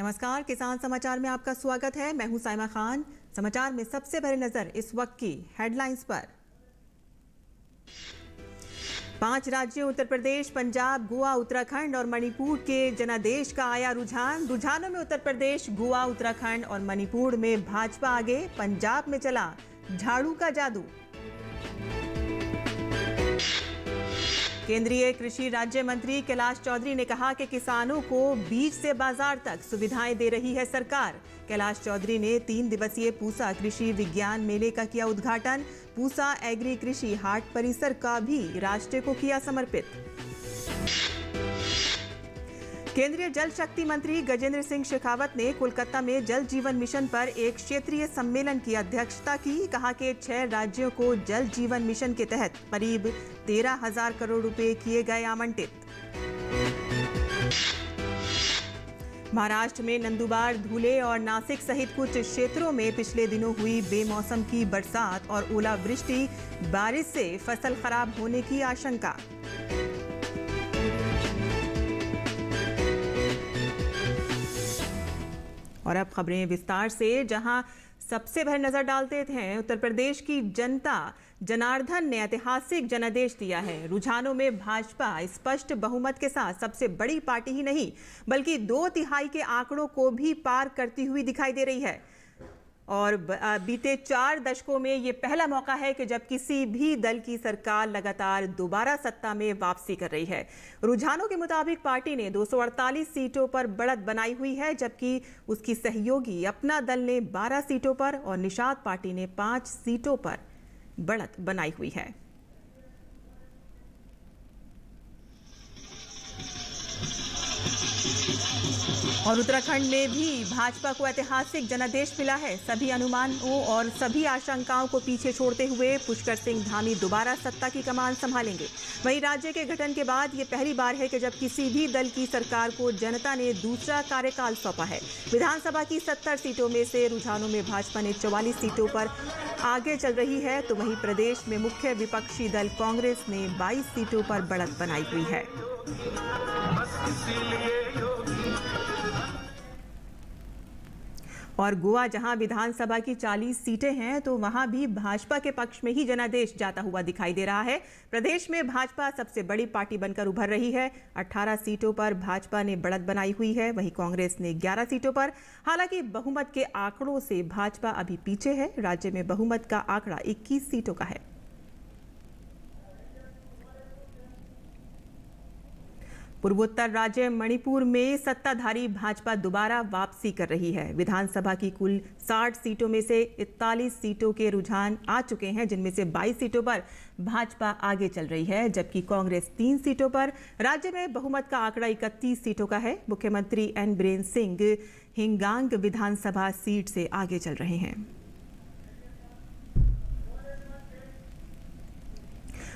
नमस्कार, किसान समाचार में आपका स्वागत है। मैं हूं साइमा खान। समाचार में सबसे पहले नजर इस वक्त की हेडलाइंस पर। 5 राज्यों उत्तर प्रदेश, पंजाब, गोवा, उत्तराखंड और मणिपुर के जनादेश का आया रुझानों में उत्तर प्रदेश, गोवा, उत्तराखंड और मणिपुर में भाजपा आगे। पंजाब में चला झाड़ू का जादू। केंद्रीय कृषि राज्य मंत्री कैलाश चौधरी ने कहा कि किसानों को बीज से बाजार तक सुविधाएं दे रही है सरकार। कैलाश चौधरी ने 3 दिवसीय पूसा कृषि विज्ञान मेले का किया उद्घाटन। पूसा एग्री कृषि हाट परिसर का भी राष्ट्र को किया समर्पित। केंद्रीय जल शक्ति मंत्री गजेंद्र सिंह शेखावत ने कोलकाता में जल जीवन मिशन पर एक क्षेत्रीय सम्मेलन की अध्यक्षता की। कहा कि 6 राज्यों को जल जीवन मिशन के तहत करीब 13,000 करोड़ रुपए किए गए आवंटित। महाराष्ट्र में नंदुरबार, धुले और नासिक सहित कुछ क्षेत्रों में पिछले दिनों हुई बेमौसम की बरसात और ओलावृष्टि बारिश से फसल खराब होने की आशंका। और अब खबरें विस्तार से, जहां सबसे पहले नजर डालते हैं उत्तर प्रदेश की जनता जनार्दन ने ऐतिहासिक जनादेश दिया है। रुझानों में भाजपा स्पष्ट बहुमत के साथ सबसे बड़ी पार्टी ही नहीं बल्कि 2/3 के आंकड़ों को भी पार करती हुई दिखाई दे रही है। और बीते 4 दशकों में ये पहला मौका है कि जब किसी भी दल की सरकार लगातार दोबारा सत्ता में वापसी कर रही है। रुझानों के मुताबिक पार्टी ने 248 सीटों पर बढ़त बनाई हुई है, जबकि उसकी सहयोगी अपना दल ने 12 सीटों पर और निषाद पार्टी ने 5 सीटों पर बढ़त बनाई हुई है। और उत्तराखंड में भी भाजपा को ऐतिहासिक जनादेश मिला है। सभी अनुमानों और सभी आशंकाओं को पीछे छोड़ते हुए पुष्कर सिंह धामी दोबारा सत्ता की कमान संभालेंगे। वहीं राज्य के गठन के बाद ये पहली बार है कि जब किसी भी दल की सरकार को जनता ने दूसरा कार्यकाल सौंपा है। विधानसभा की 70 सीटों में से रुझानों में भाजपा ने 44 सीटों पर आगे चल रही है, तो वहीं प्रदेश में मुख्य विपक्षी दल कांग्रेस ने 22 सीटों पर बढ़त बनाई हुई है। और गोवा, जहां विधानसभा की 40 सीटें हैं, तो वहां भी भाजपा के पक्ष में ही जनादेश जाता हुआ दिखाई दे रहा है। प्रदेश में भाजपा सबसे बड़ी पार्टी बनकर उभर रही है। 18 सीटों पर भाजपा ने बढ़त बनाई हुई है, वहीं कांग्रेस ने 11 सीटों पर। हालांकि बहुमत के आंकड़ों से भाजपा अभी पीछे है। राज्य में बहुमत का आंकड़ा 21 सीटों का है। पूर्वोत्तर राज्य मणिपुर में सत्ताधारी भाजपा दोबारा वापसी कर रही है। विधानसभा की कुल 60 सीटों में से 41 सीटों के रुझान आ चुके हैं, जिनमें से 22 सीटों पर भाजपा आगे चल रही है, जबकि कांग्रेस 3 सीटों पर। राज्य में बहुमत का आंकड़ा 31 सीटों का है। मुख्यमंत्री एन बीरेन सिंह हिंगांग विधानसभा सीट से आगे चल रहे हैं।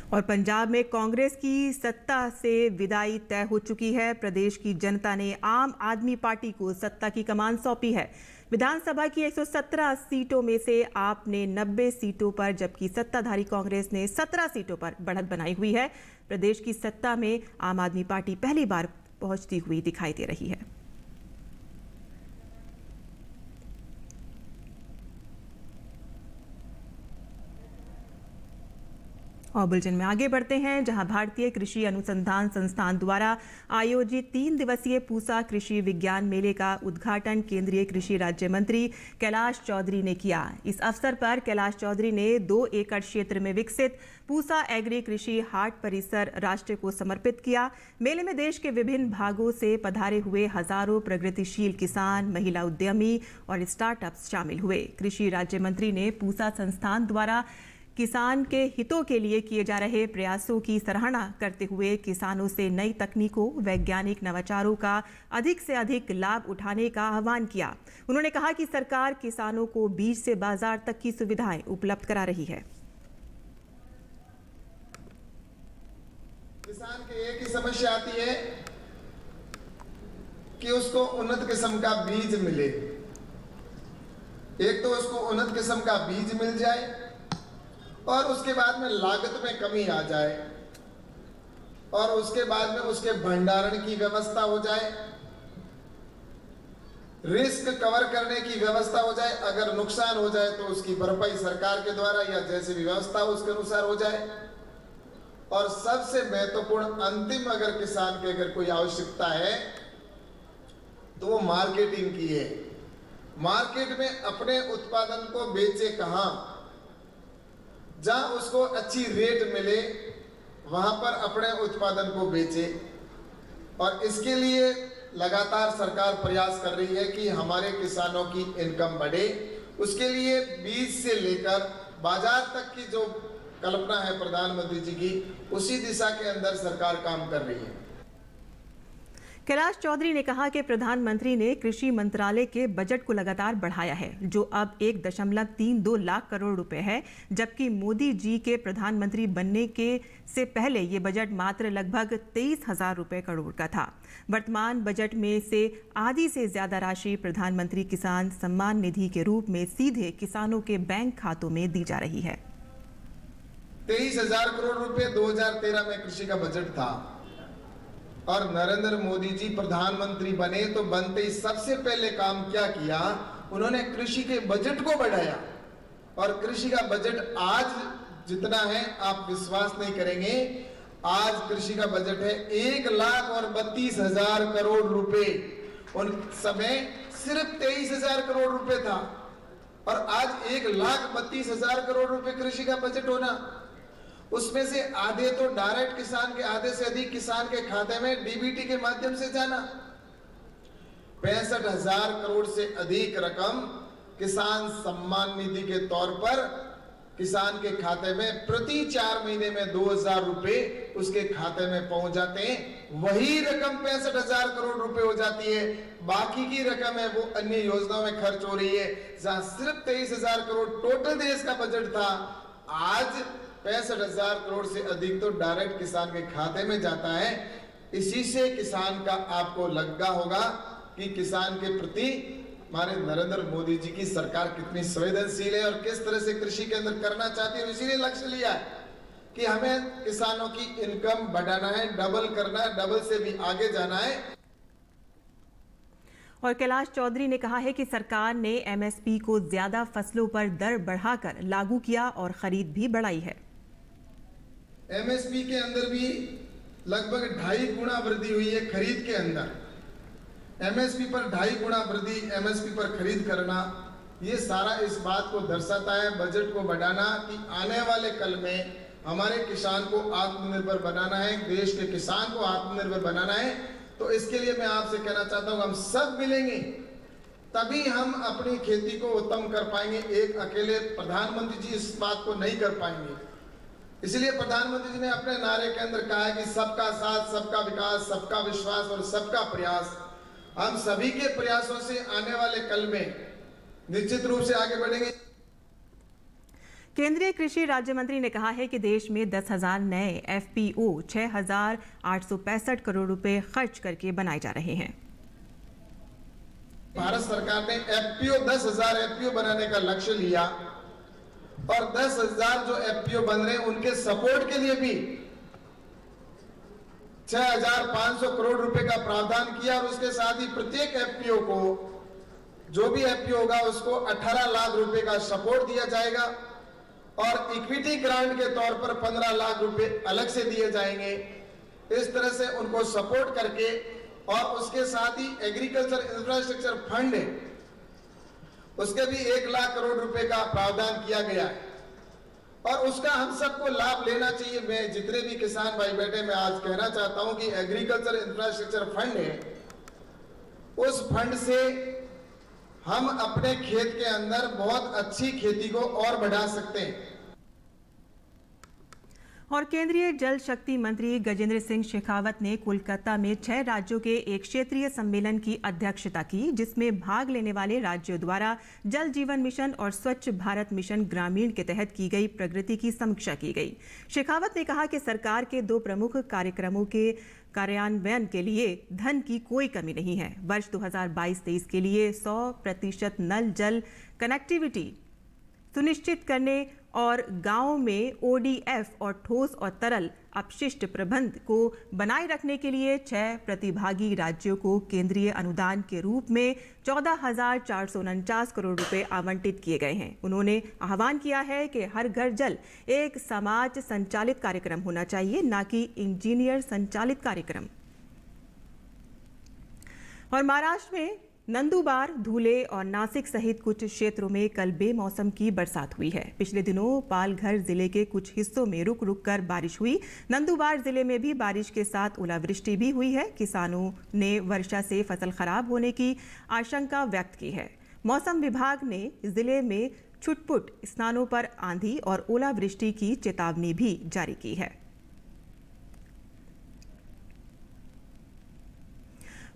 और पंजाब में कांग्रेस की सत्ता से विदाई तय हो चुकी है। प्रदेश की जनता ने आम आदमी पार्टी को सत्ता की कमान सौंपी है। विधानसभा की 117 सीटों में से आप ने 90 सीटों पर, जबकि सत्ताधारी कांग्रेस ने 17 सीटों पर बढ़त बनाई हुई है। प्रदेश की सत्ता में आम आदमी पार्टी पहली बार पहुंचती हुई दिखाई दे रही है। और बुलेटिन में आगे बढ़ते हैं, जहां भारतीय कृषि अनुसंधान संस्थान द्वारा आयोजित 3 दिवसीय पूसा कृषि विज्ञान मेले का उद्घाटन केंद्रीय कृषि राज्य मंत्री कैलाश चौधरी ने किया। इस अवसर पर कैलाश चौधरी ने 2 एकड़ क्षेत्र में विकसित पूसा एग्री कृषि हाट परिसर राष्ट्र को समर्पित किया। मेले में देश के विभिन्न भागों से पधारे हुए हजारों प्रगतिशील किसान, महिला उद्यमी और स्टार्टअप्स शामिल हुए। कृषि राज्य मंत्री ने पूसा संस्थान द्वारा किसान के हितों के लिए किए जा रहे प्रयासों की सराहना करते हुए किसानों से नई तकनीकों, वैज्ञानिक नवाचारों का अधिक से अधिक लाभ उठाने का आह्वान किया। उन्होंने कहा कि सरकार किसानों को बीज से बाजार तक की सुविधाएं उपलब्ध करा रही है। किसान की एक ही समस्या आती है कि उसको उन्नत किस्म का बीज मिले। एक तो उसको उन्नत किस्म का बीज मिल जाए और उसके बाद में लागत में कमी आ जाए और उसके बाद में उसके भंडारण की व्यवस्था हो जाए रिस्क कवर करने की व्यवस्था हो जाए, अगर नुकसान हो जाए तो उसकी भरपाई सरकार के द्वारा या जैसी भी व्यवस्था हो उसके अनुसार हो जाए। और सबसे महत्वपूर्ण अंतिम अगर किसान की अगर कोई आवश्यकता है तो वो मार्केटिंग की है। मार्केट में अपने उत्पादन को बेचे कहां, जहां उसको अच्छी रेट मिले वहां पर अपने उत्पादन को बेचे। और इसके लिए लगातार सरकार प्रयास कर रही है कि हमारे किसानों की इनकम बढ़े। उसके लिए बीज से लेकर बाजार तक की जो कल्पना है प्रधानमंत्री जी की, उसी दिशा के अंदर सरकार काम कर रही है। कैलाश चौधरी ने कहा कि प्रधानमंत्री ने कृषि मंत्रालय के बजट को लगातार बढ़ाया है, जो अब 1.32 लाख करोड़ रुपए है, जबकि मोदी जी के प्रधानमंत्री बनने के से पहले ये बजट मात्र लगभग 23,000 रुपए करोड़ का था। वर्तमान बजट में से आधी से ज्यादा राशि प्रधानमंत्री किसान सम्मान निधि के रूप में सीधे किसानों के बैंक खातों में दी जा रही है। 23,000 करोड़ रुपए 2013 में कृषि का बजट था और नरेंद्र मोदी जी प्रधानमंत्री बने तो बनते ही सबसे पहले काम क्या किया, उन्होंने कृषि के बजट को बढ़ाया। और कृषि का बजट आज जितना है आप विश्वास नहीं करेंगे, आज कृषि का बजट है 1,32,000 करोड़ रुपए। उन समय सिर्फ 23,000 करोड़ रुपए था और आज 1,32,000 करोड़ रुपए कृषि का बजट होना, उसमें से आधे तो डायरेक्ट किसान के, आधे से अधिक किसान के खाते में डीबीटी के माध्यम से जाना। 65,000 करोड़ से अधिक रकम किसान सम्मान निधि के तौर पर किसान के खाते में प्रति 4 महीने में 2,000 रुपए उसके खाते में पहुंच जाते हैं। वही रकम 65,000 करोड़ रुपए हो जाती है। बाकी की रकम है वो अन्य योजनाओं में खर्च हो रही है। जहां सिर्फ 23,000 करोड़ टोटल देश का बजट था, आज 65,000 करोड़ से अधिक तो डायरेक्ट किसान के खाते में जाता है। इसी से किसान का आपको लगा होगा कि किसान के प्रति हमारे नरेंद्र मोदी जी की सरकार कितनी संवेदनशील है और किस तरह से कृषि के अंदर करना चाहती है। इसीलिए लक्ष्य लिया है कि हमें किसानों की इनकम बढ़ाना है, डबल करना है, डबल से भी आगे जाना है। और कैलाश चौधरी ने कहा है कि सरकार ने एमएसपी को ज्यादा फसलों पर दर बढ़ाकर लागू किया और खरीद भी बढ़ाई है। एमएसपी के अंदर भी लगभग 2.5 गुना वृद्धि हुई है। खरीद के अंदर एमएसपी पर 2.5 गुना वृद्धि, एमएसपी पर खरीद करना, ये सारा इस बात को दर्शाता है, बजट को बढ़ाना, कि आने वाले कल में हमारे किसान को आत्मनिर्भर बनाना है, देश के किसान को आत्मनिर्भर बनाना है। तो इसके लिए मैं आपसे कहना चाहता हूं, हम सब मिलेंगे तभी हम अपनी खेती को उत्तम कर पाएंगे। एक अकेले प्रधानमंत्री जी इस बात को नहीं कर पाएंगे। इसलिए प्रधानमंत्री जी ने अपने नारे के अंदर कहा है कि सबका साथ, सबका विकास, सबका विश्वास और सबका प्रयास। हम सभी के प्रयासों से आने वाले कल में निश्चित रूप से आगे बढ़ेंगे। केंद्रीय कृषि राज्य मंत्री ने कहा है कि देश में 10,000 नए एफपीओ 6,865 करोड़ रुपए खर्च करके बनाए जा रहे हैं। भारत सरकार ने एफपीओ 10,000 एफपीओ बनाने का लक्ष्य लिया और 10,000 जो एफपीओ बन रहे हैं उनके सपोर्ट के लिए भी 6,500 करोड़ रुपए का प्रावधान किया और उसके साथ ही प्रत्येक एफपीओ को, जो भी एफपीओ होगा उसको 18 लाख रुपए का सपोर्ट दिया जाएगा और इक्विटी ग्रांट के तौर पर 15 लाख रुपए अलग से दिए जाएंगे। इस तरह से उनको सपोर्ट करके, और उसके साथ ही एग्रीकल्चर इंफ्रास्ट्रक्चर फंड है उसके भी 1 लाख करोड़ रुपए का प्रावधान किया गया है और उसका हम सबको लाभ लेना चाहिए। मैं जितने भी किसान भाई बैठे, मैं आज कहना चाहता हूं कि एग्रीकल्चर इंफ्रास्ट्रक्चर फंड है, उस फंड से हम अपने खेत के अंदर बहुत अच्छी खेती को और बढ़ा सकते हैं। और केंद्रीय जल शक्ति मंत्री गजेंद्र सिंह शेखावत ने कोलकाता में 6 राज्यों के एक क्षेत्रीय सम्मेलन की अध्यक्षता की, जिसमें भाग लेने वाले राज्यों द्वारा जल जीवन मिशन और स्वच्छ भारत मिशन ग्रामीण के तहत की गई प्रगति की समीक्षा की गई। शेखावत ने कहा कि सरकार के 2 प्रमुख कार्यक्रमों के कार्यान्वयन के लिए धन की कोई कमी नहीं है। वर्ष 2022-23 के लिए 100% नल जल कनेक्टिविटी सुनिश्चित करने और गांवों में ODF और ठोस और तरल अपशिष्ट प्रबंध को बनाए रखने के लिए 6 प्रतिभागी राज्यों को केंद्रीय अनुदान के रूप में 14,449 करोड़ रुपए आवंटित किए गए हैं। उन्होंने आह्वान किया है कि हर घर जल एक समाज संचालित कार्यक्रम होना चाहिए, न कि इंजीनियर संचालित कार्यक्रम। और महाराष्ट्र में नंदुरबार, धुले और नासिक सहित कुछ क्षेत्रों में कल बेमौसम की बरसात हुई है। पिछले दिनों पालघर जिले के कुछ हिस्सों में रुक रुक कर बारिश हुई। नंदुरबार जिले में भी बारिश के साथ ओलावृष्टि भी हुई है। किसानों ने वर्षा से फसल खराब होने की आशंका व्यक्त की है। मौसम विभाग ने जिले में छुटपुट स्थानों पर आंधी और ओलावृष्टि की चेतावनी भी जारी की है।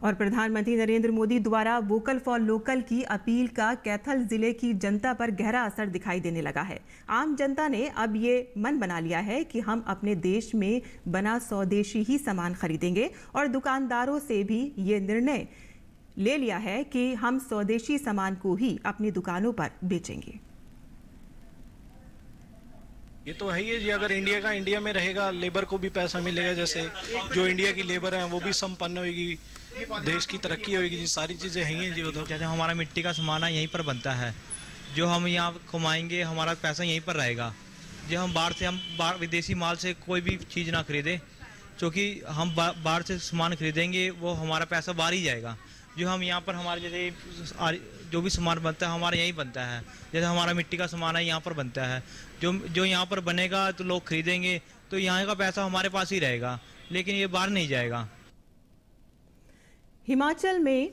और प्रधानमंत्री नरेंद्र मोदी द्वारा वोकल फॉर लोकल की अपील का कैथल जिले की जनता पर गहरा असर दिखाई देने लगा है। आम जनता ने अब ये मन बना लिया है कि हम अपने देश में बना स्वदेशी ही सामान खरीदेंगे और दुकानदारों से भी ये निर्णय ले लिया है कि हम स्वदेशी सामान को ही अपनी दुकानों पर बेचेंगे। ये तो है ही है जी, अगर इंडिया का इंडिया में रहेगा, लेबर को भी पैसा मिलेगा, जैसे जो इंडिया की लेबर है वो भी संपन्न होगी, देश की तरक्की होगी जी, सारी चीज़ें हैं जी। उधर जैसे हमारा मिट्टी का सामान है यहीं पर बनता है, जो हम यहाँ कमाएंगे हमारा पैसा यहीं पर रहेगा। जो हम बाहर विदेशी माल से कोई भी चीज़ ना खरीदें, क्योंकि हम बाहर से सामान खरीदेंगे वो हमारा पैसा बाहर ही जाएगा। जो हम यहाँ पर हमारे जैसे जो भी सामान बनता है हमारा यहीं बनता है, जैसे हमारा मिट्टी का सामान है यहाँ पर बनता है, जो यहाँ पर बनेगा तो लोग खरीदेंगे तो यहाँ का पैसा हमारे पास ही रहेगा, लेकिन ये बाहर नहीं जाएगा। हिमाचल में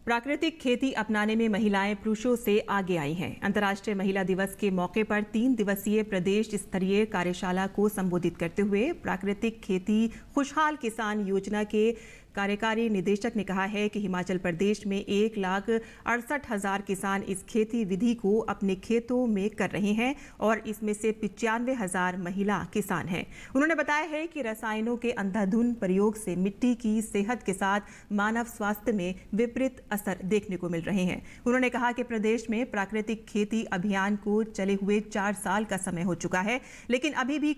प्राकृतिक खेती अपनाने में महिलाएं पुरुषों से आगे आई हैं। अंतर्राष्ट्रीय महिला दिवस के मौके पर 3 दिवसीय प्रदेश स्तरीय कार्यशाला को संबोधित करते हुए प्राकृतिक खेती खुशहाल किसान योजना के कार्यकारी निदेशक ने कहा है कि हिमाचल प्रदेश में 1,68,000 किसान इस खेती विधि को अपने खेतों में कर रहे हैं और इसमें से 95,000 महिला किसान हैं। उन्होंने बताया है कि रसायनों के अंधाधुंध प्रयोग से मिट्टी की सेहत के साथ मानव स्वास्थ्य में विपरीत असर देखने को मिल रहे हैं। उन्होंने कहा कि प्रदेश में प्राकृतिक खेती अभियान को चले हुए 4 साल का समय हो चुका है, लेकिन अभी भी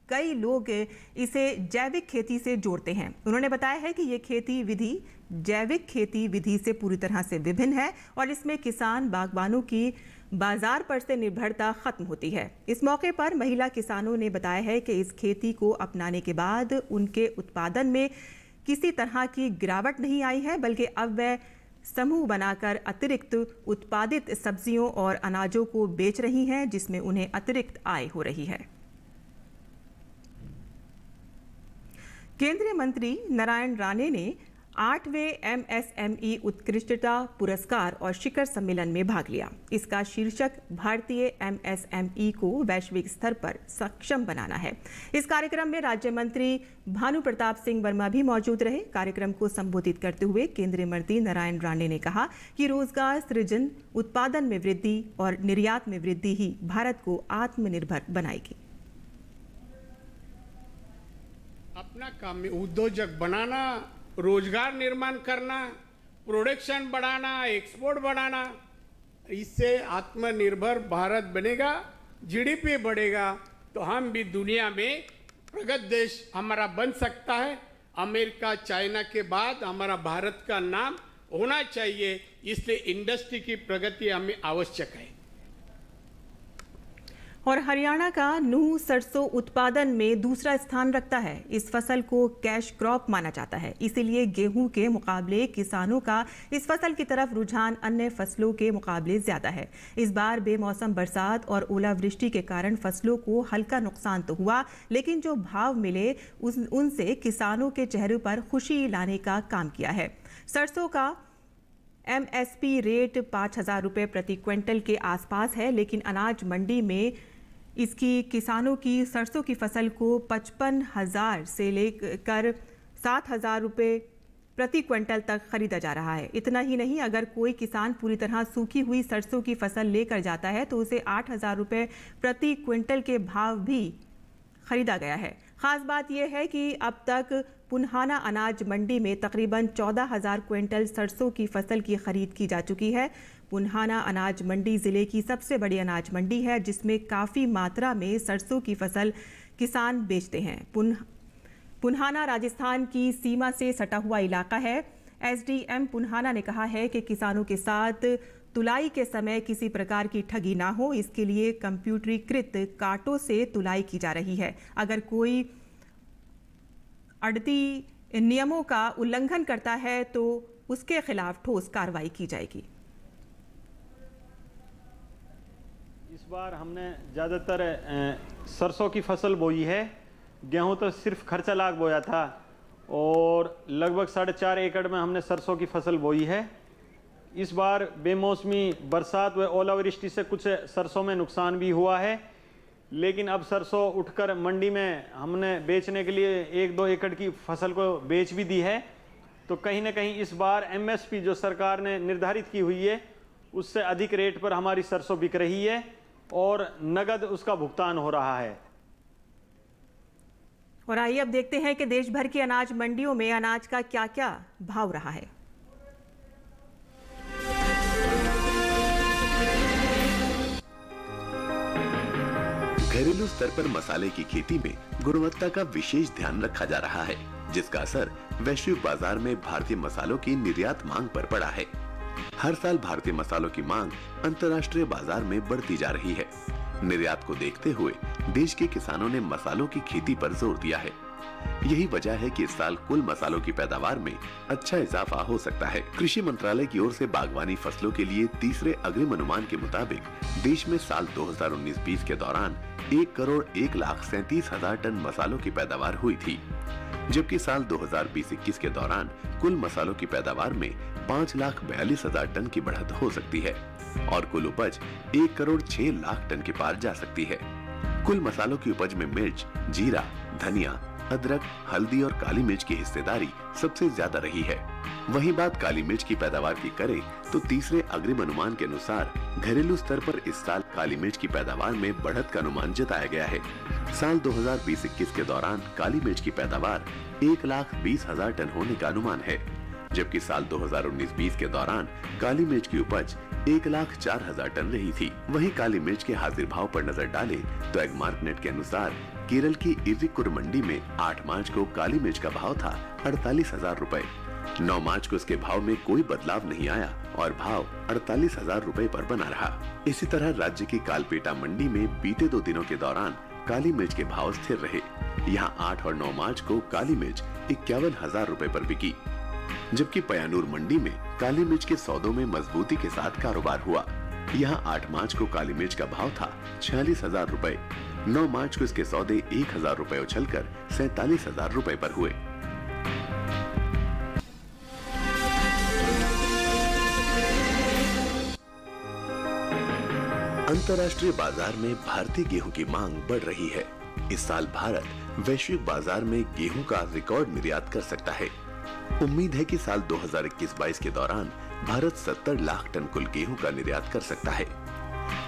कई लोग इसे जैविक खेती से जोड़ते हैं। उन्होंने बताया है कि ये खेती विधि जैविक खेती विधि से पूरी तरह से विभिन्न है और इसमें किसान बागवानों की बाजार पर से निर्भरता खत्म होती है। इस मौके पर महिला किसानों ने बताया है कि इस खेती को अपनाने के बाद उनके उत्पादन में किसी तरह की गिरावट नहीं आई है, बल्कि अब वह समूह बनाकर अतिरिक्त उत्पादित सब्जियों और अनाजों को बेच रही हैं, जिसमें उन्हें अतिरिक्त आय हो रही है। केंद्रीय मंत्री नारायण राणे ने 8वें MSME उत्कृष्टता पुरस्कार और शिखर सम्मेलन में भाग लिया। इसका शीर्षक भारतीय MSME को वैश्विक स्तर पर सक्षम बनाना है। इस कार्यक्रम में राज्य मंत्री भानु प्रताप सिंह वर्मा भी मौजूद रहे। कार्यक्रम को संबोधित करते हुए केंद्रीय मंत्री नारायण राणे ने कहा कि रोजगार सृजन, उत्पादन में वृद्धि और निर्यात में वृद्धि ही भारत को आत्मनिर्भर बनाएगी। अपना काम में उद्योजक बनाना, रोजगार निर्माण करना, प्रोडक्शन बढ़ाना, एक्सपोर्ट बढ़ाना, इससे आत्मनिर्भर भारत बनेगा, GDP बढ़ेगा, तो हम भी दुनिया में प्रगत देश हमारा बन सकता है। अमेरिका, चाइना के बाद हमारा भारत का नाम होना चाहिए, इसलिए इंडस्ट्री की प्रगति हमें आवश्यक है। और हरियाणा का नूह सरसों उत्पादन में दूसरा स्थान रखता है। इस फसल को कैश क्रॉप माना जाता है, इसीलिए गेहूं के मुकाबले किसानों का इस फसल की तरफ रुझान अन्य फसलों के मुकाबले ज्यादा है। इस बार बेमौसम बरसात और ओलावृष्टि के कारण फसलों को हल्का नुकसान तो हुआ, लेकिन जो भाव मिले उनसे किसानों के चेहरे पर खुशी लाने का काम किया है। सरसों का MSP रेट 5,000 रुपये प्रति क्विंटल के आसपास है, लेकिन अनाज मंडी में इसकी किसानों की सरसों की फसल को 55,000 से लेकर 7,000 रुपये प्रति क्विंटल तक खरीदा जा रहा है। इतना ही नहीं, अगर कोई किसान पूरी तरह सूखी हुई सरसों की फसल लेकर जाता है तो उसे 8,000 रुपये प्रति क्विंटल के भाव भी खरीदा गया है। खास बात यह है कि अब तक पुन्हाना अनाज मंडी में तकरीबन 14,000 क्विंटल सरसों की फसल की खरीद की जा चुकी है। पुन्हाना अनाज मंडी जिले की सबसे बड़ी अनाज मंडी है, जिसमें काफ़ी मात्रा में सरसों की फसल किसान बेचते हैं। पुन्हाना राजस्थान की सीमा से सटा हुआ इलाका है। एसडीएम पुन्हाना ने कहा है कि किसानों के साथ तुलाई के समय किसी प्रकार की ठगी ना हो, इसके लिए कंप्यूटरीकृत कांटों से तुलाई की जा रही है। अगर कोई अड़ती नियमों का उल्लंघन करता है तो उसके खिलाफ ठोस कार्रवाई की जाएगी। इस बार हमने ज़्यादातर सरसों की फसल बोई है। गेहूं तो सिर्फ खर्चा लाख बोया था और लगभग 4.5 एकड़ में हमने सरसों की फसल बोई है। इस बार बेमौसमी बरसात व ओलावृष्टि से कुछ सरसों में नुकसान भी हुआ है, लेकिन अब सरसों उठकर मंडी में हमने बेचने के लिए 1-2 एकड़ की फसल को बेच भी दी है। तो कहीं ना कहीं इस बार एमएसपी जो सरकार ने निर्धारित की हुई है उससे अधिक रेट पर हमारी सरसों बिक रही है और नगद उसका भुगतान हो रहा है। और आइए अब देखते हैं कि देश भर की अनाज मंडियों में अनाज का क्या क्या भाव रहा है। घरेलू स्तर पर मसाले की खेती में गुणवत्ता का विशेष ध्यान रखा जा रहा है, जिसका असर वैश्विक बाजार में भारतीय मसालों की निर्यात मांग पर पड़ा है। हर साल भारतीय मसालों की मांग अंतर्राष्ट्रीय बाजार में बढ़ती जा रही है। निर्यात को देखते हुए देश के किसानों ने मसालों की खेती पर जोर दिया है। यही वजह है कि इस साल कुल मसालों की पैदावार में अच्छा इजाफा हो सकता है। कृषि मंत्रालय की ओर से बागवानी फसलों के लिए तीसरे अग्रिम अनुमान के मुताबिक देश में साल 2019-20 के दौरान 1,01,37,000 टन मसालों की पैदावार हुई थी, जबकि साल 2020-21 के दौरान कुल मसालों की पैदावार में 5,42,000 टन की बढ़त हो सकती है और कुल उपज 1,06,00,000 टन के पार जा सकती है। कुल मसालों की उपज में मिर्च, जीरा, धनिया, अदरक, हल्दी और काली मिर्च की हिस्सेदारी सबसे ज्यादा रही है। वहीं बात काली मिर्च की पैदावार की करें तो तीसरे अग्रिम अनुमान के अनुसार घरेलू स्तर पर इस साल काली मिर्च की पैदावार में बढ़त का अनुमान जताया गया है। साल 2020-21 के दौरान काली मिर्च की पैदावार 1,20,000 टन होने का अनुमान है, जबकि साल 2019-20 के दौरान काली मिर्च की उपज 1,04,000 टन रही थी। वहीं काली मिर्च के हाजिर भाव पर नजर डालें तो एग मार्केट के अनुसार केरल की इरिक्कुर मंडी में 8 मार्च को काली मिर्च का भाव था 48,000 रुपए। 9 मार्च को इसके भाव में कोई बदलाव नहीं आया और भाव 48,000 रुपए पर बना रहा। इसी तरह राज्य की कालपेटा मंडी में बीते 2 दिनों के दौरान काली मिर्च के भाव स्थिर रहे। यहाँ 8 और 9 मार्च को काली मिर्च 51,000 रुपए पर बिकी, जबकि पयानूर मंडी में काली मिर्च के सौदों में मजबूती के साथ कारोबार हुआ। यहाँ 8 मार्च को काली मिर्च का भाव था 46,000 रुपए। 9 मार्च को इसके सौदे 1,000 रुपए उछलकर 47,000 रुपए पर हुए। अंतर्राष्ट्रीय बाजार में भारतीय गेहूं की मांग बढ़ रही है। इस साल भारत वैश्विक बाजार में गेहूं का रिकॉर्ड निर्यात कर सकता है। उम्मीद है कि साल 2021-22 के दौरान भारत 70 लाख टन कुल गेहूं का निर्यात कर सकता है।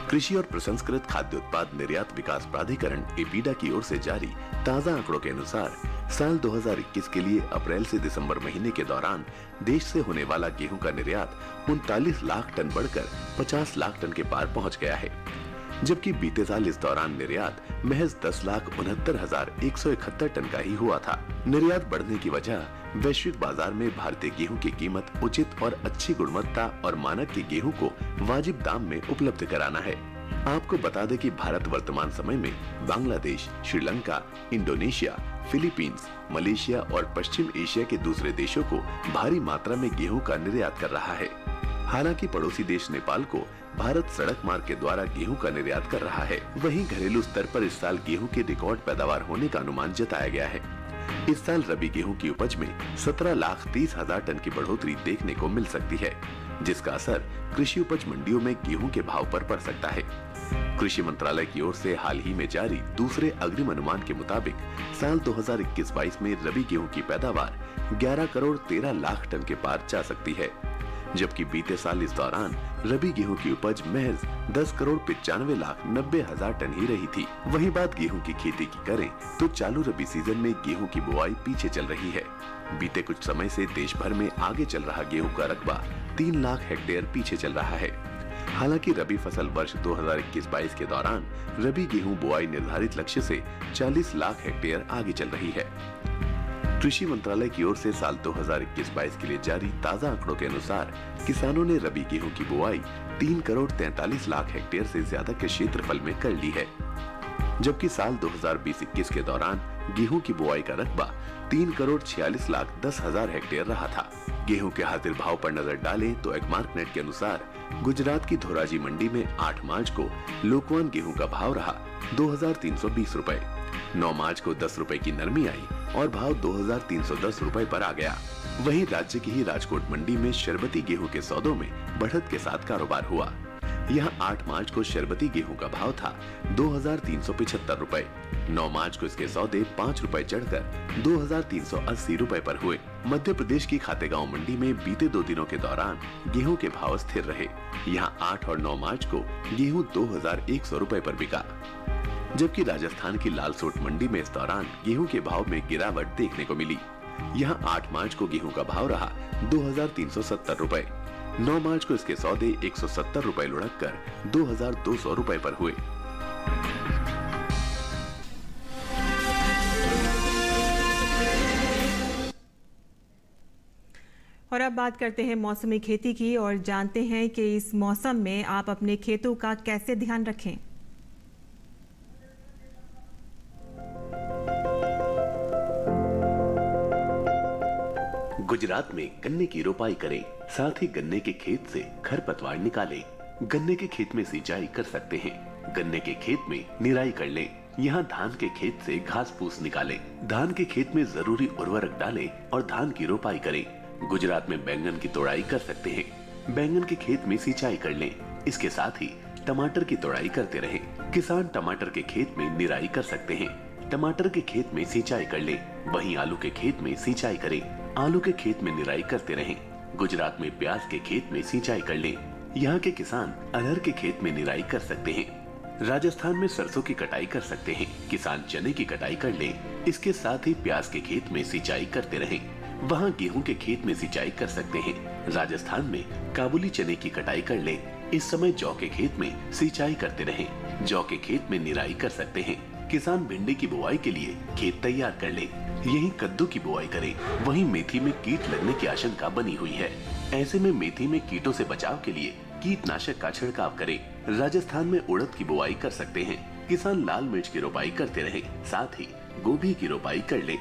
कृषि और प्रसंस्कृत खाद्य उत्पाद निर्यात विकास प्राधिकरण एपीडा की ओर से जारी ताजा आंकड़ों के अनुसार साल 2021 के लिए अप्रैल से दिसंबर महीने के दौरान देश से होने वाला गेहूं का निर्यात 39 लाख टन बढ़कर 50 लाख टन के पार पहुंच गया है, जबकि बीते साल इस दौरान निर्यात महज 10,69,171 टन का ही हुआ था। निर्यात बढ़ने की वजह वैश्विक बाजार में भारतीय गेहूं की कीमत उचित और अच्छी गुणवत्ता और मानक के गेहूं को वाजिब दाम में उपलब्ध कराना है। आपको बता दें कि भारत वर्तमान समय में Bangladesh, Sri Lanka, Indonesia, Philippines, Malaysia और पश्चिम एशिया के दूसरे देशों को भारी मात्रा में गेहूं का निर्यात कर रहा है। हालांकि पड़ोसी देश नेपाल को भारत सड़क मार्ग के द्वारा गेहूं का निर्यात कर रहा है। वहीं घरेलू स्तर पर इस साल गेहूं की रिकॉर्ड पैदावार होने का अनुमान जताया गया है। इस साल रबी गेहूं की उपज में 17,30,000 टन की बढ़ोतरी देखने को मिल सकती है, जिसका असर कृषि उपज मंडियों में गेहूं के भाव पर पड़ सकता है। कृषि मंत्रालय की ओर से हाल ही में जारी दूसरे अग्रिम अनुमान के मुताबिक साल 2021-22 में रबी गेहूं की पैदावार 11 करोड़ 13 लाख टन के पार जा सकती है। जबकि बीते साल इस दौरान रबी गेहूं की उपज महज 10,95,90,000 टन ही रही थी। वहीं बात गेहूं की खेती की करें तो चालू रबी सीजन में गेहूं की बुआई पीछे चल रही है। बीते कुछ समय से देश भर में आगे चल रहा गेहूं का रकबा 3 लाख हेक्टेयर पीछे चल रहा है। हालांकि रबी फसल वर्ष 2021-22 के दौरान रबी गेहूं बुआई निर्धारित लक्ष्य से 40 लाख हेक्टेयर आगे चल रही है। कृषि मंत्रालय की ओर से साल 2021-22 के लिए जारी ताजा आंकड़ों के अनुसार किसानों ने रबी गेहूं की बुआई 3,43,00,000 हेक्टेयर से ज्यादा के क्षेत्रफल में कर ली है, जबकि साल 2020-21 के दौरान गेहूं की बुआई का रकबा 3,46,10,000 हेक्टेयर रहा था। गेहूं के हाजिर भाव पर नजर डालें तो एग्मार्कनेट के अनुसार गुजरात की धोराजी मंडी में 8 मार्च को लोकवान गेहूं का भाव रहा 2,320 रुपए। 9 मार्च को 10 रुपए की नरमी आई और भाव 2,310 रुपए पर आ गया। वहीं राज्य की ही राजकोट मंडी में शरबती गेहूं के सौदों में बढ़त के साथ कारोबार हुआ। यहाँ 8 मार्च को शरबती गेहूं का भाव था 2,375 रुपए। 9 मार्च को इसके सौदे 5 रुपए चढ़कर 2,380 रुपए पर हुए। मध्य प्रदेश की खातेगांव मंडी में बीते 2 दिनों के दौरान गेहूं के भाव स्थिर रहे। यहाँ 8 और 9 मार्च को गेहूं 2,100 रुपए पर बिका, जबकि राजस्थान की लालसोट मंडी में इस दौरान गेहूं के भाव में गिरावट देखने को मिली। यहाँ 8 मार्च को गेहूं का भाव रहा 2,370 रुपए। 9 मार्च को इसके सौदे 170 रुपए लुढ़क कर 2,200 रुपए पर हुए। और अब बात करते हैं मौसमी खेती की और जानते हैं कि इस मौसम में आप अपने खेतों का कैसे ध्यान रखें। गुजरात में गन्ने की रोपाई करें, साथ ही गन्ने के खेत से खरपतवार निकालें। गन्ने के खेत में सिंचाई कर सकते हैं। गन्ने के खेत में निराई कर लें। यहाँ धान के खेत से घास फूस निकालें। धान के खेत में जरूरी उर्वरक डालें और धान की रोपाई करें। गुजरात में बैंगन की तोड़ाई कर सकते हैं। बैंगन के खेत में सिंचाई कर लें। इसके साथ ही टमाटर की तोड़ाई करते रहें। किसान टमाटर के खेत में निराई कर सकते हैं। टमाटर के खेत में सिंचाई कर लें। वहीं आलू के खेत में सिंचाई करें। आलू के खेत में निराई करते रहें। गुजरात में प्याज के खेत में सिंचाई कर लें। यहाँ के किसान अरहर के खेत में निराई कर सकते हैं। राजस्थान में सरसों की कटाई कर सकते हैं। किसान चने की कटाई कर लें। इसके साथ ही प्याज के खेत में सिंचाई करते रहें। वहाँ गेहूं के खेत में सिंचाई कर सकते हैं। राजस्थान में काबुली चने की कटाई कर लें। इस समय जौ के खेत में सिंचाई करते रहें। जौ के खेत में निराई कर सकते हैं। किसान भिंडी की बुआई के लिए खेत तैयार कर ले। यहीं कद्दू की बुआई करें। वहीं मेथी में कीट लगने की आशंका बनी हुई है। ऐसे में मेथी में कीटों से बचाव के लिए कीटनाशक का छिड़काव करें। राजस्थान में उड़द की बुआई कर सकते हैं। किसान लाल मिर्च की रोपाई करते रहें। साथ ही गोभी की रोपाई कर ले।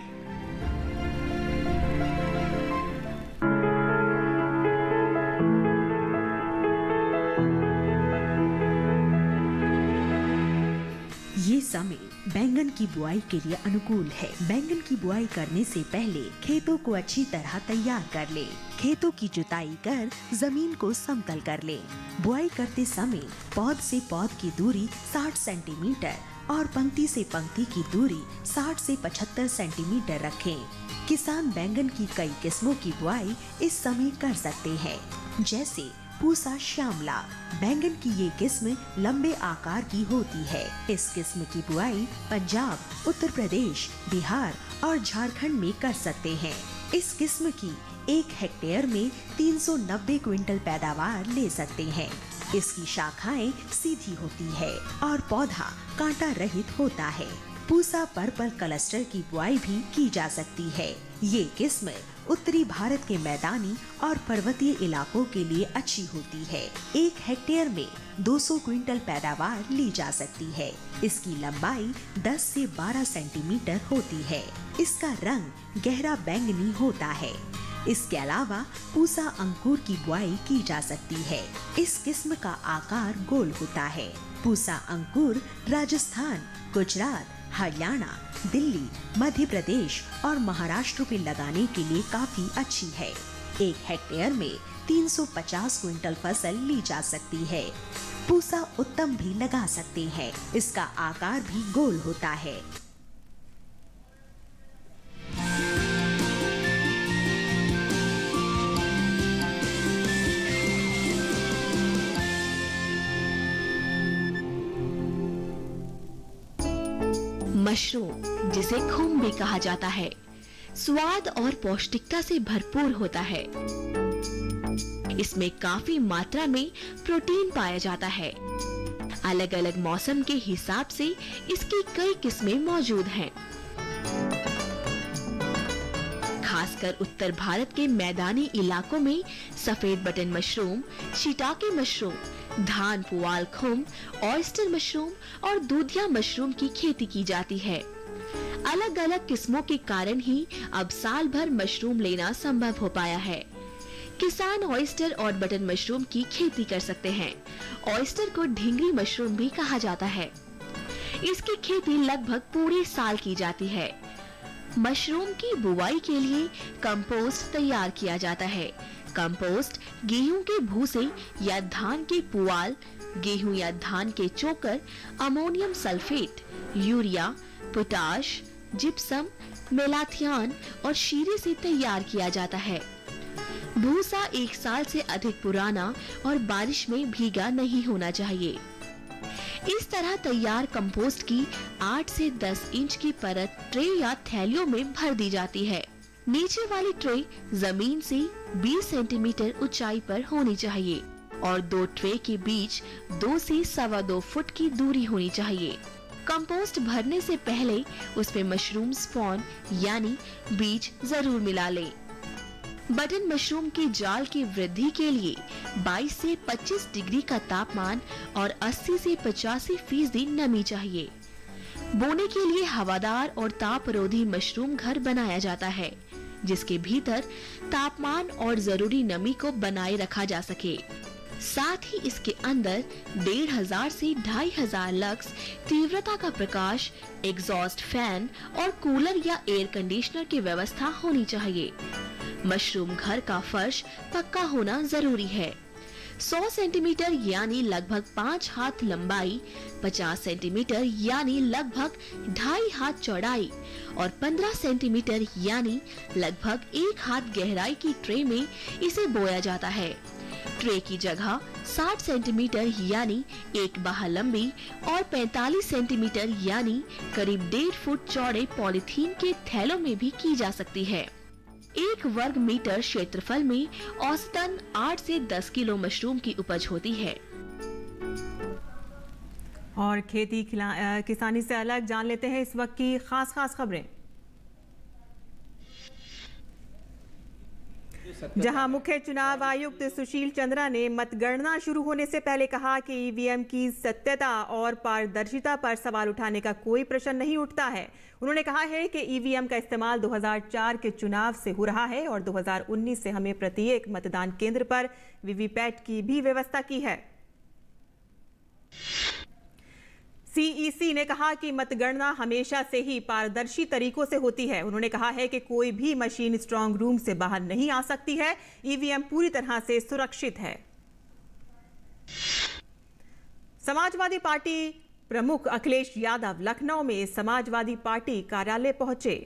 ये समय बैंगन की बुआई के लिए अनुकूल है। बैंगन की बुआई करने से पहले खेतों को अच्छी तरह तैयार कर ले। खेतों की जुताई कर जमीन को समतल कर ले। बुआई करते समय पौध से पौध की दूरी 60 सेंटीमीटर और पंक्ति से पंक्ति की दूरी 60 से 75 सेंटीमीटर रखें। किसान बैंगन की कई किस्मों की बुआई इस समय कर सकते हैं, जैसे पूसा श्यामला। बैंगन की ये किस्म लंबे आकार की होती है। इस किस्म की बुआई पंजाब, उत्तर प्रदेश, बिहार और झारखंड में कर सकते हैं। इस किस्म की 1 हेक्टेयर में 390 क्विंटल पैदावार ले सकते हैं। इसकी शाखाएं सीधी होती है और पौधा कांटा रहित होता है। पूसा पर्पल क्लस्टर की बुआई भी की जा सकती है। ये किस्म उत्तरी भारत के मैदानी और पर्वतीय इलाकों के लिए अच्छी होती है। 1 हेक्टेयर में 200 क्विंटल पैदावार ली जा सकती है। इसकी लंबाई 10 से 12 सेंटीमीटर होती है। इसका रंग गहरा बैंगनी होता है। इसके अलावा पूसा अंकुर की बुआई की जा सकती है। इस किस्म का आकार गोल होता है। पूसा अंकुर राजस्थान, गुजरात, हरियाणा, दिल्ली, मध्य प्रदेश और महाराष्ट्र में लगाने के लिए काफी अच्छी है। 1 हेक्टेयर में 350 क्विंटल फसल ली जा सकती है। पूसा उत्तम भी लगा सकते हैं। इसका आकार भी गोल होता है। मशरूम, जिसे खुम भी कहा जाता है, स्वाद और पौष्टिकता से भरपूर होता है। इसमें काफी मात्रा में प्रोटीन पाया जाता है। अलग अलग मौसम के हिसाब से इसकी कई किस्में मौजूद हैं। खासकर उत्तर भारत के मैदानी इलाकों में सफेद बटन मशरूम, शिटाके मशरूम, धान पुआल खुम, ऑयस्टर मशरूम और दूधिया मशरूम की खेती की जाती है। अलग अलग किस्मों के कारण ही अब साल भर मशरूम लेना संभव हो पाया है। किसान ऑयस्टर और बटन मशरूम की खेती कर सकते हैं। ऑयस्टर को ढींगरी मशरूम भी कहा जाता है। इसकी खेती लगभग पूरे साल की जाती है। मशरूम की बुवाई के लिए कंपोस्ट तैयार किया जाता है। कंपोस्ट गेहूं के भूसे या धान के पुआल, गेहूं या धान के चोकर, ammonium sulphate, urea, potash, gypsum, malathion और शीरे से तैयार किया जाता है। भूसा 1 साल से अधिक पुराना और बारिश में भीगा नहीं होना चाहिए। इस तरह तैयार कंपोस्ट की 8 से 10 इंच की परत ट्रे या थैलियों में भर दी जाती है। नीचे वाली ट्रे जमीन से 20 सेंटीमीटर ऊंचाई पर होनी चाहिए और 2 ट्रे के बीच 2 से 2.25 फुट की दूरी होनी चाहिए। कंपोस्ट भरने से पहले उसमें मशरूम स्पॉन यानी बीज जरूर मिला लें। बटन मशरूम के जाल की वृद्धि के लिए 22 से 25 डिग्री का तापमान और 80 से 85% नमी चाहिए। बोने के लिए हवादार और तापरोधी मशरूम घर बनाया जाता है, जिसके भीतर तापमान और जरूरी नमी को बनाए रखा जा सके। साथ ही इसके अंदर 1500 से 2500 लक्स तीव्रता का प्रकाश, एग्जॉस्ट फैन और कूलर या एयर कंडीशनर की व्यवस्था होनी चाहिए। मशरूम घर का फर्श पक्का होना जरूरी है। 100 सेंटीमीटर यानी लगभग 5 हाथ लंबाई, 50 सेंटीमीटर यानी लगभग 2.5 हाथ चौड़ाई और 15 सेंटीमीटर यानी लगभग 1 हाथ गहराई की ट्रे में इसे बोया जाता है। ट्रे की जगह 60 सेंटीमीटर यानी 1 बाह लंबी और 45 सेंटीमीटर यानी करीब 1.5 फुट चौड़े पॉलीथीन के थैलों में भी की जा सकती है। 1 वर्ग मीटर क्षेत्रफल में औसतन 8 से 10 किलो मशरूम की उपज होती है। और खेती किसानी से अलग जान लेते हैं इस वक्त की खास खबरें। जहां मुख्य चुनाव आयुक्त सुशील चंद्रा ने मतगणना शुरू होने से पहले कहा कि ईवीएम की सत्यता और पारदर्शिता पर सवाल उठाने का कोई प्रश्न नहीं उठता है। उन्होंने कहा है कि ईवीएम का इस्तेमाल 2004 के चुनाव से हो रहा है और 2019 से हमें प्रत्येक मतदान केंद्र पर वीवीपैट की भी व्यवस्था की है। सीईसी ने कहा कि मतगणना हमेशा से ही पारदर्शी तरीकों से होती है। उन्होंने कहा है कि कोई भी मशीन स्ट्रांग रूम से बाहर नहीं आ सकती है। ईवीएम पूरी तरह से सुरक्षित है। समाजवादी पार्टी प्रमुख अखिलेश यादव लखनऊ में समाजवादी पार्टी कार्यालय पहुंचे।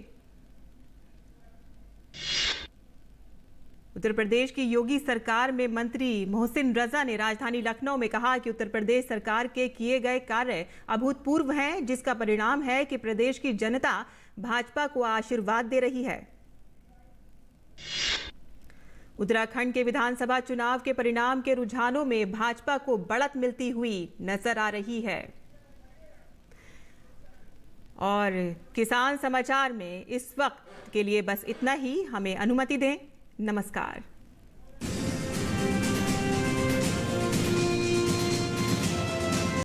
उत्तर प्रदेश की योगी सरकार में मंत्री मोहसिन रजा ने राजधानी लखनऊ में कहा कि उत्तर प्रदेश सरकार के किए गए कार्य अभूतपूर्व हैं, जिसका परिणाम है कि प्रदेश की जनता भाजपा को आशीर्वाद दे रही है। उत्तराखंड के विधानसभा चुनाव के परिणाम के रुझानों में भाजपा को बढ़त मिलती हुई नजर आ रही है। और किसान समाचार में इस वक्त के लिए बस इतना ही। हमें अनुमति दें। नमस्कार।